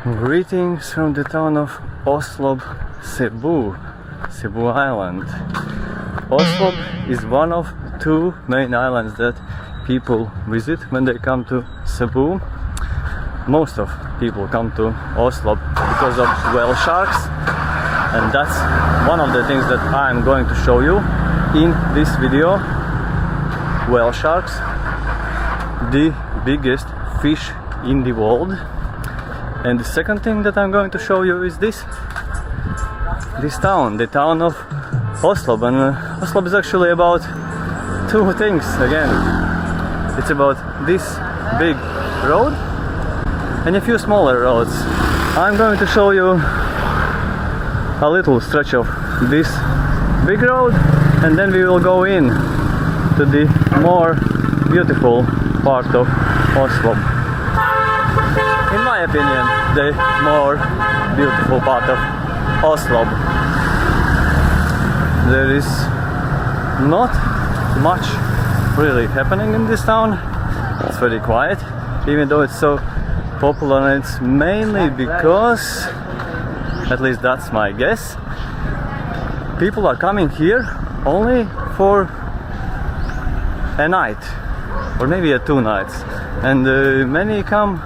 Greetings from the town of Oslob, Cebu, Cebu Island. Oslob is one of two main islands that people visit when they come to Cebu. Most of people come to Oslob because of whale sharks, and that's one of the things that I'm going to show you in this video. Whale sharks, the biggest fish in the world. And the second thing that I'm going to show you is this town, the town of Oslob. And Oslob is actually about two things again. It's about this big road and a few smaller roads. I'm going to show you a little stretch of this big road, and then we will go in to the more beautiful part of Oslob. In my opinion, the more beautiful part of Oslob. There is not much really happening in this town. It's very quiet, even though it's so popular, and it's mainly because, at least that's my guess, people are coming here only for a night, or maybe 2 nights, and many come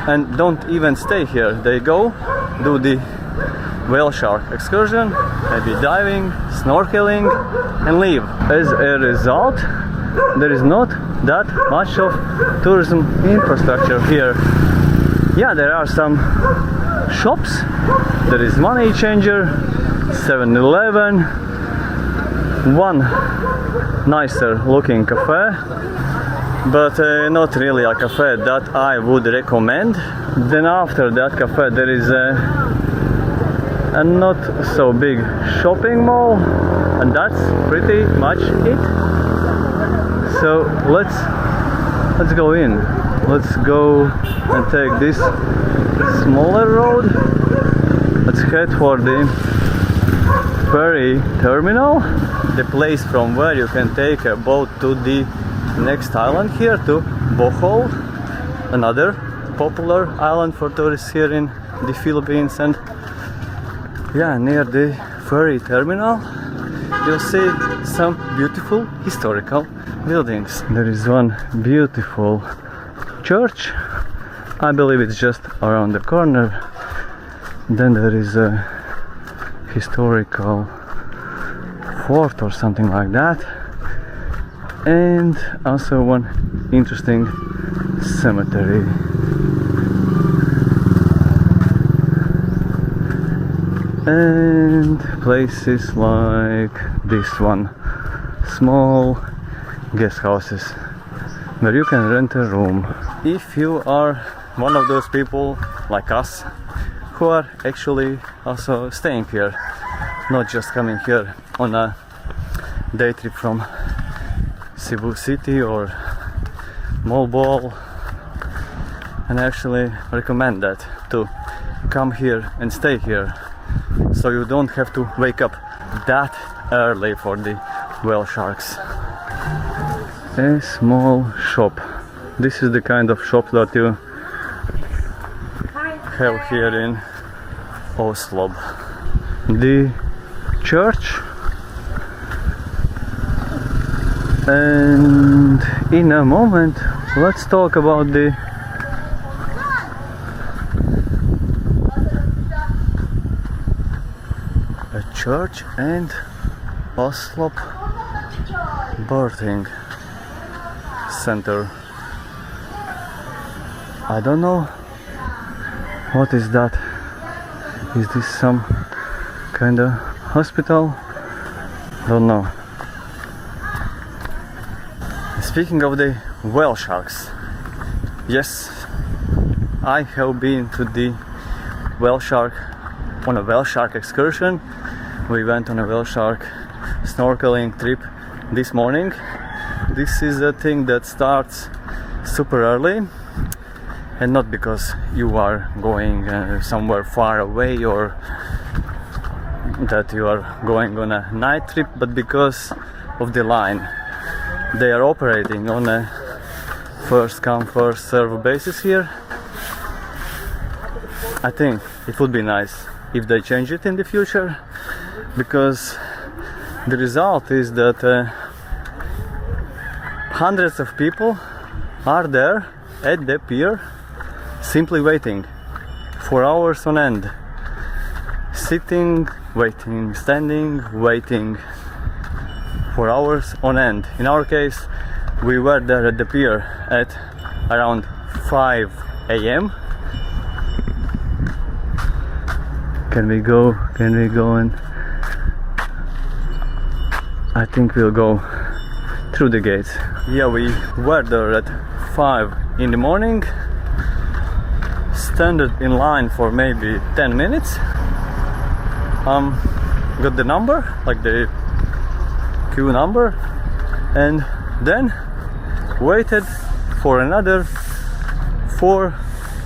and don't even stay here. They go do the whale shark excursion, maybe diving, snorkeling, and leave. As a result, there is not that much of tourism infrastructure here. Yeah, there are some shops, there is money changer, 7-Eleven, one nicer looking cafe, but not really a cafe that I would recommend. Then after that cafe there is a not so big shopping mall, and that's pretty much it. So let's go in. Let's go and take this smaller road. Let's head for the ferry terminal, the place from where you can take a boat to the next island here, to Bohol, another popular island for tourists here in the Philippines. And yeah, near the ferry terminal you'll see some beautiful historical buildings. There is one beautiful church, I believe it's just around the corner. Then there is a historical fort or something like that, and also one interesting cemetery. And places like this one, small guest houses where you can rent a room. If you are one of those people like us who are actually also staying here, not just coming here on a day trip from Cebu City or Mobile, and I actually recommend that, to come here and stay here, so you don't have to wake up that early for the whale sharks. A small shop. This is the kind of shop that you have here in Oslob. The church, and in a moment let's talk about the church and Oslob birthing center. I don't know what is that. Is this some kind of hospital? Don't know. Speaking of the whale sharks, yes, I have been to the on a whale shark excursion. We went on a whale shark snorkeling trip this morning. This is a thing that starts super early, and not because you are going somewhere far away or that you are going on a night trip, but because of the line. They are operating on a first come first serve basis here, I think it would be nice if they change it in the future, because the result is that hundreds of people are there at the pier simply waiting for hours on end, sitting, waiting, standing, waiting for hours on end. In our case, we were there at the pier at around 5 a.m. Can we go and I think we'll go through the gates. Yeah, we were there at 5 in the morning, standard in line for maybe 10 minutes, got the number, like the queue number, and then waited for another 4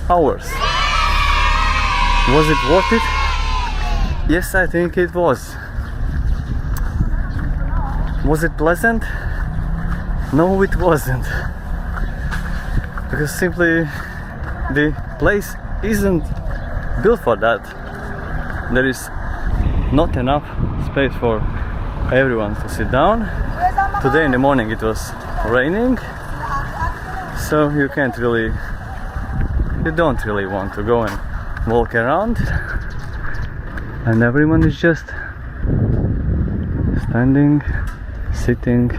hours. Was it worth it? Yes, I think it was. Was it pleasant? No, it wasn't. Because simply the place isn't built for that. There is not enough space for everyone to sit down. Today in the morning it was raining, so you don't really want to go and walk around, and everyone is just standing, sitting,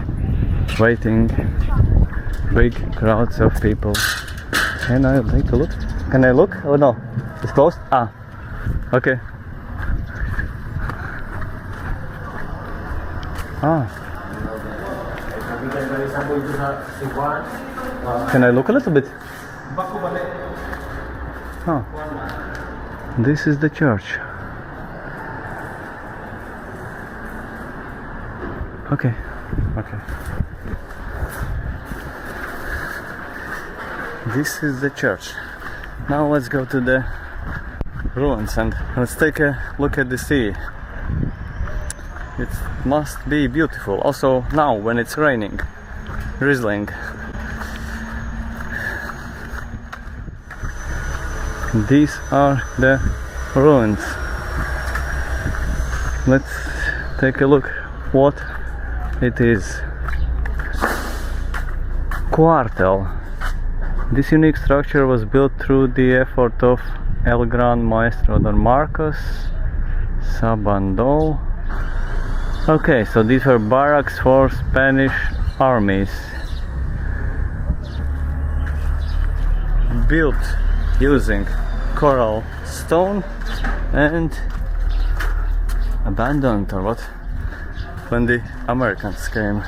waiting. Big crowds of people. Can I take a look? Can I look? Oh no, it's closed? Ah, okay. Ah. Can I look a little bit? Oh. This is the church. Okay. Okay. This is the church. Now let's go to the ruins and let's take a look at the sea. It must be beautiful. Also now when it's raining, drizzling. These are the ruins. Let's take a look what it is. Quartel. This unique structure was built through the effort of El Gran Maestro Don Marcos Sabandol. Okay, so these were barracks for Spanish armies, built using coral stone and abandoned, or what, when the Americans came.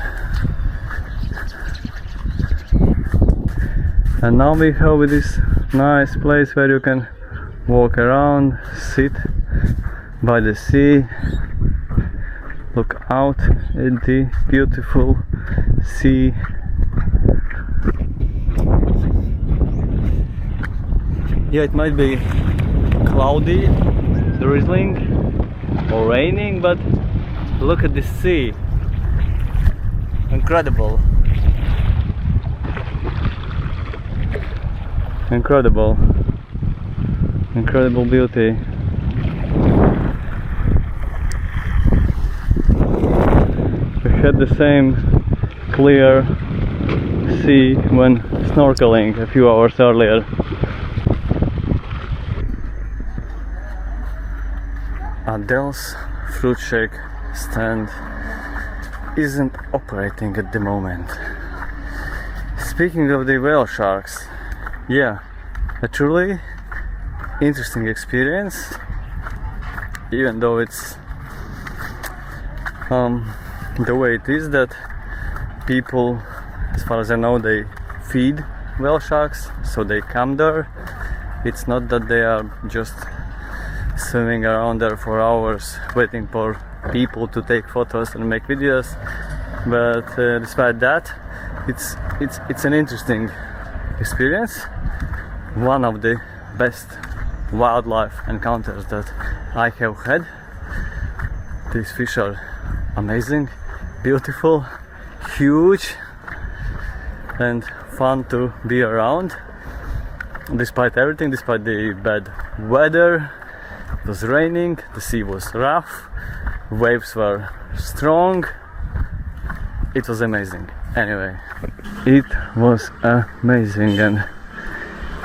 And now we have this nice place where you can walk around, sit by the sea, look out at the beautiful sea. Yeah, it might be cloudy, drizzling or raining, but look at the sea. Incredible. Incredible. Incredible beauty. We had the same clear sea when snorkeling a few hours earlier. Adele's fruit shake stand isn't operating at the moment. Speaking of the whale sharks, yeah, a truly interesting experience, even though it's the way it is that people, as far as I know, they feed whale sharks, so they come there. It's not that they are just swimming around there for hours waiting for people to take photos and make videos, but despite that, it's an interesting experience. One of the best wildlife encounters that I have had. These fish are amazing, beautiful, huge, and fun to be around. despite everything, despite the bad weather. It was raining, the sea was rough, waves were strong. It was amazing. Anyway, it was amazing, and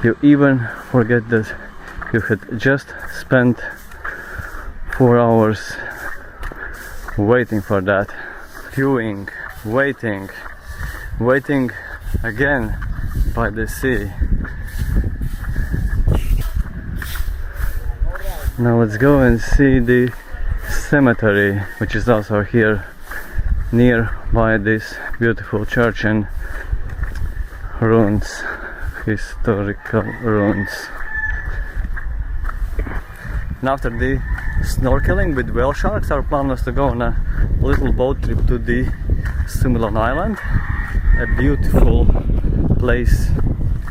you even forget that you had just spent 4 hours waiting for that, queuing, waiting again by the sea. Now let's go and see the cemetery, which is also here nearby this beautiful church and ruins, historical ruins. And after the snorkeling with whale sharks, our plan was to go on a little boat trip to the Sumilon Island, a beautiful place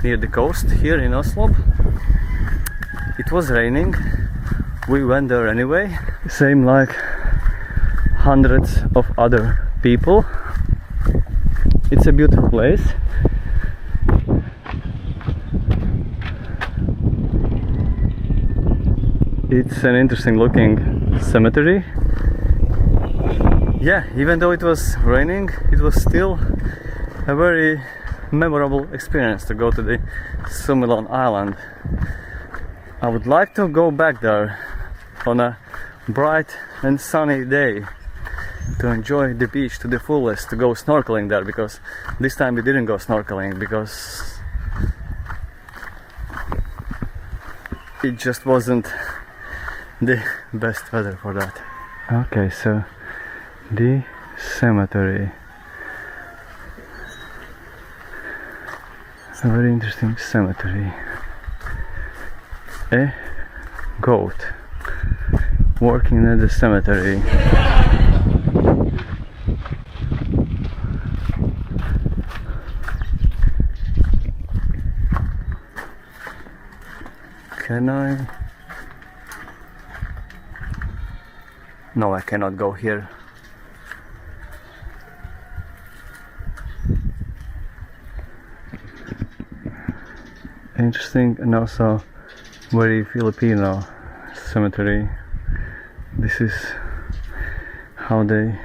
near the coast here in Oslob. It was raining. We went there anyway, same like hundreds of other people. It's a beautiful place. It's an interesting looking cemetery. Yeah, even though it was raining, it was still a very memorable experience to go to the Sumilon Island. I would like to go back there on a bright and sunny day to enjoy the beach to the fullest, to go snorkeling there, because this time we didn't go snorkeling because it just wasn't the best weather for that. Okay, so the cemetery. A very interesting cemetery. A goat working at the cemetery. Can I? No, I cannot go here. Interesting, and also very Filipino cemetery. This is how they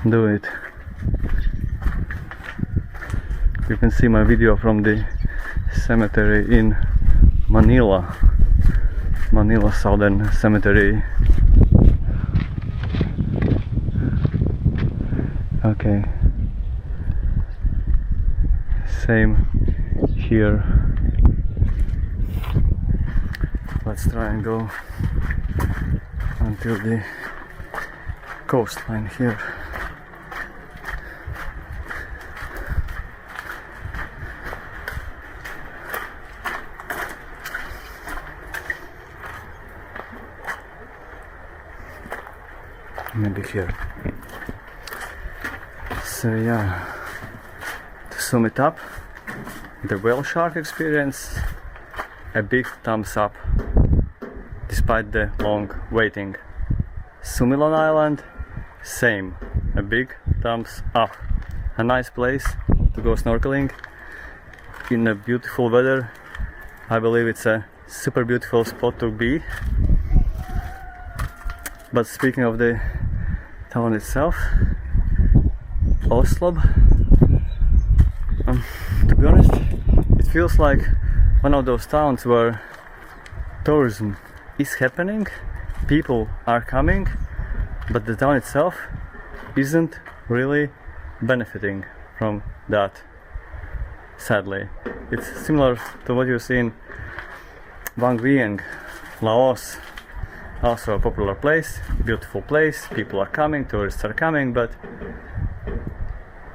do it. You can see my video from the cemetery in Manila Southern Cemetery. Okay, same here. Let's try and go until the coastline here. Maybe here. So yeah, to sum it up, the whale shark experience, a big thumbs up despite the long waiting. Sumilon Island, same, a big thumbs up. A nice place to go snorkeling in a beautiful weather. I believe it's a super beautiful spot to be. But speaking of the town itself, Oslob, to be honest, it feels like one of those towns where tourism is happening, people are coming, but the town itself isn't really benefiting from that, sadly. It's similar to what you see in Vang Vieng, Laos, also a popular place, beautiful place, people are coming, tourists are coming, but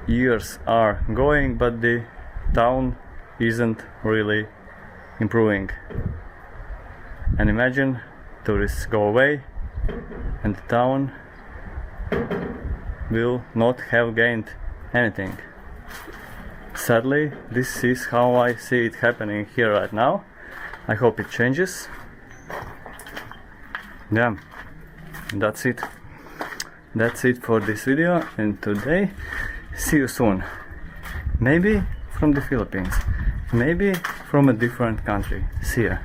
years are going, but the town isn't really improving. And imagine tourists go away and the town will not have gained anything. Sadly, this is how I see it happening here right now. I hope it changes. Yeah, that's it. That's it for this video and today. See you soon. Maybe from the Philippines, maybe from a different country. See ya.